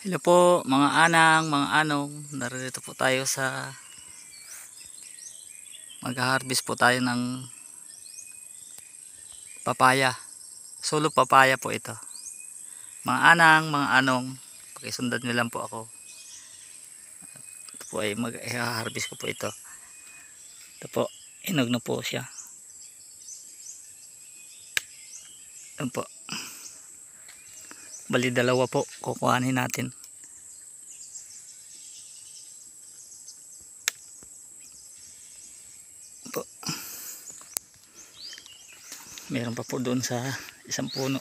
Hello po mga anang, mga anong, narito po tayo sa mag-harvest po tayo ng papaya. Solo papaya po ito. Mga anang, mga anong, pakisundan nyo lang po ako. Ito po ay mag-harvest ko po ito. Ito po, inog na po siya. Ito po. Bali dalawa po, kukuhanin natin. Po. Meron pa po doon sa isang puno.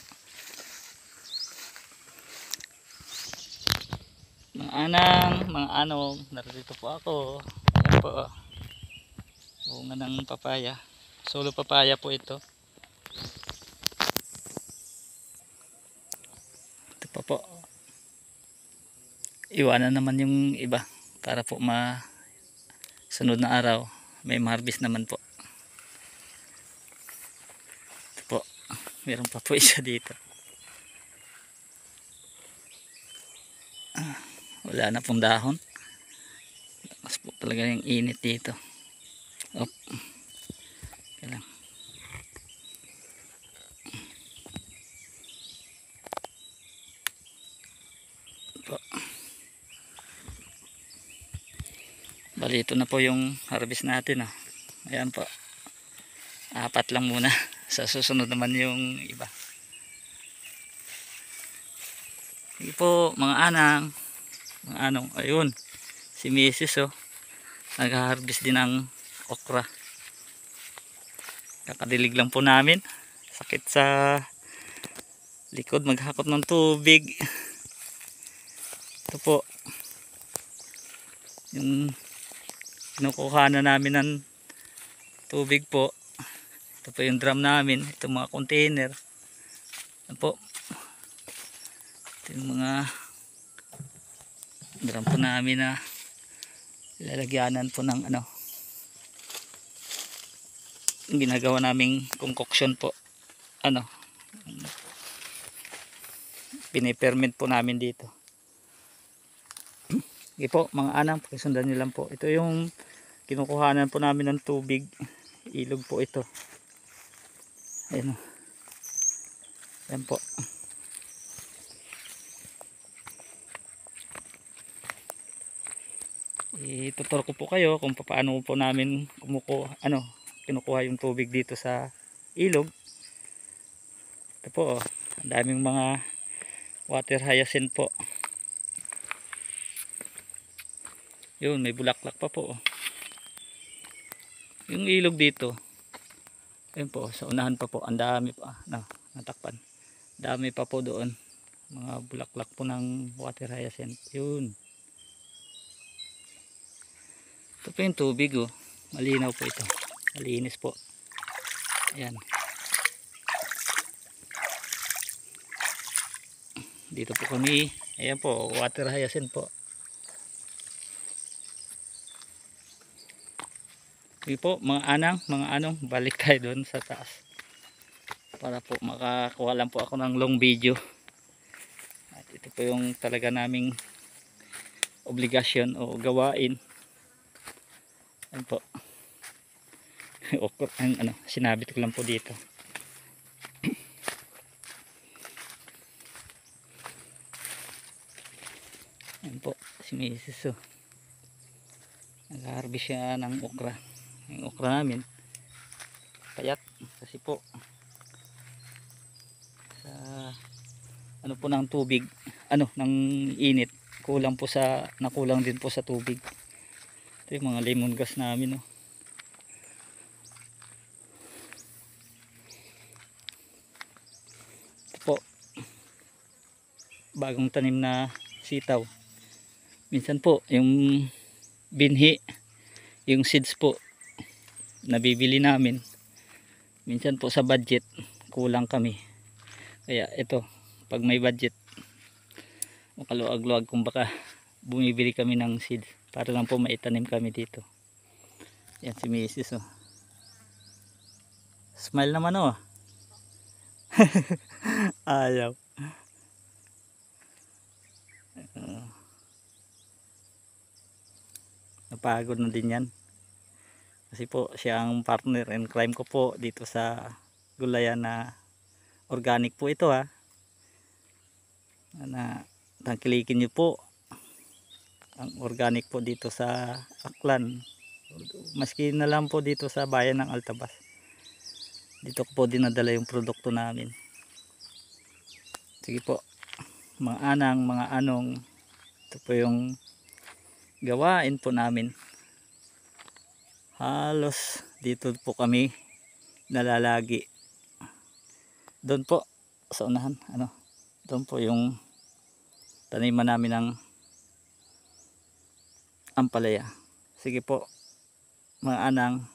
Mga anang, mga anong, narito po ako. Ayan po, bunga ng papaya. Solo papaya po ito. Ito pa po. Iwanan naman yung iba para po sunod na araw may ma-harvest naman po. Ito po, meron pa po isa dito. Wala na pong dahon. Mas po talaga yung init dito. Op. Okay lang. Po. Bali ito na po yung harvest natin. Ayan po. 4 lang muna. Sa susunod naman yung iba. Sige po mga anang, mga anong. Ayun. Si Mrs. Nag-harvest din ng okra. Kakadilig lang po namin. Sakit sa likod, maghakot ng tubig. Ito po yung kinukuha na namin ng tubig po. Ito po yung drum namin, ito mga container. Ito po, ito yung mga drum po namin na lalagyanan po ng ginagawa naming concoction po. Pinipermint po namin dito. Sige po mga anang, pakisundan nyo lang po. Ito yung kinukuhanan po namin ng tubig. Ilog po ito. Ayan o. Ayan po. Ituturo ko po kayo kung paano po namin kinukuha yung tubig dito sa ilog. Ito po, ang daming mga water hyacinth po. Yun, may bulaklak pa po. Yung ilog dito, ayun po, sa unahan pa po, ang dami pa, natakpan. Dami pa po doon, mga bulaklak po ng water hyacinth. Yun. Ito po yung tubig malinaw po ito, malinis po. Ayan. Dito po kami, ayan po, water hyacinth po. Sige po mga anang, mga anong, balik tayo doon sa taas para po makakuha lang po ako ng long video. At ito po yung talaga naming obligasyon o gawain. Ayan po. Sinabit ko lang po dito. Ayan po si Mrs. Nag-harvest siya ng okra. Yung okra namin payat kasi po sa po ng tubig, ng init, nakulang din po sa tubig. Ito yung mga lemongrass namin ito po bagong tanim na sitaw. Minsan po yung binhi, yung seeds po nabibili namin, minsan po sa budget kulang kami, kaya ito pag may budget makaluag-luag kung baka bumibili kami ng seeds para lang po maitanim kami dito. Yan si Mrs. Smile naman ayaw. napagod na din yan. Kasi po siya ang partner and crime ko po dito sa gulayan na organic po ito ha. Na tangkilikin nyo po ang organic po dito sa Aklan. Maski na lang po dito sa bayan ng Altabas. Dito ko po dinadala yung produkto namin. Sige po, mga anang, mga anong, ito po yung gawain po namin. Halos dito po kami nalalagi. Doon po sa unahan, doon po yung taniman namin ng ampalaya. Sige po, mga anang,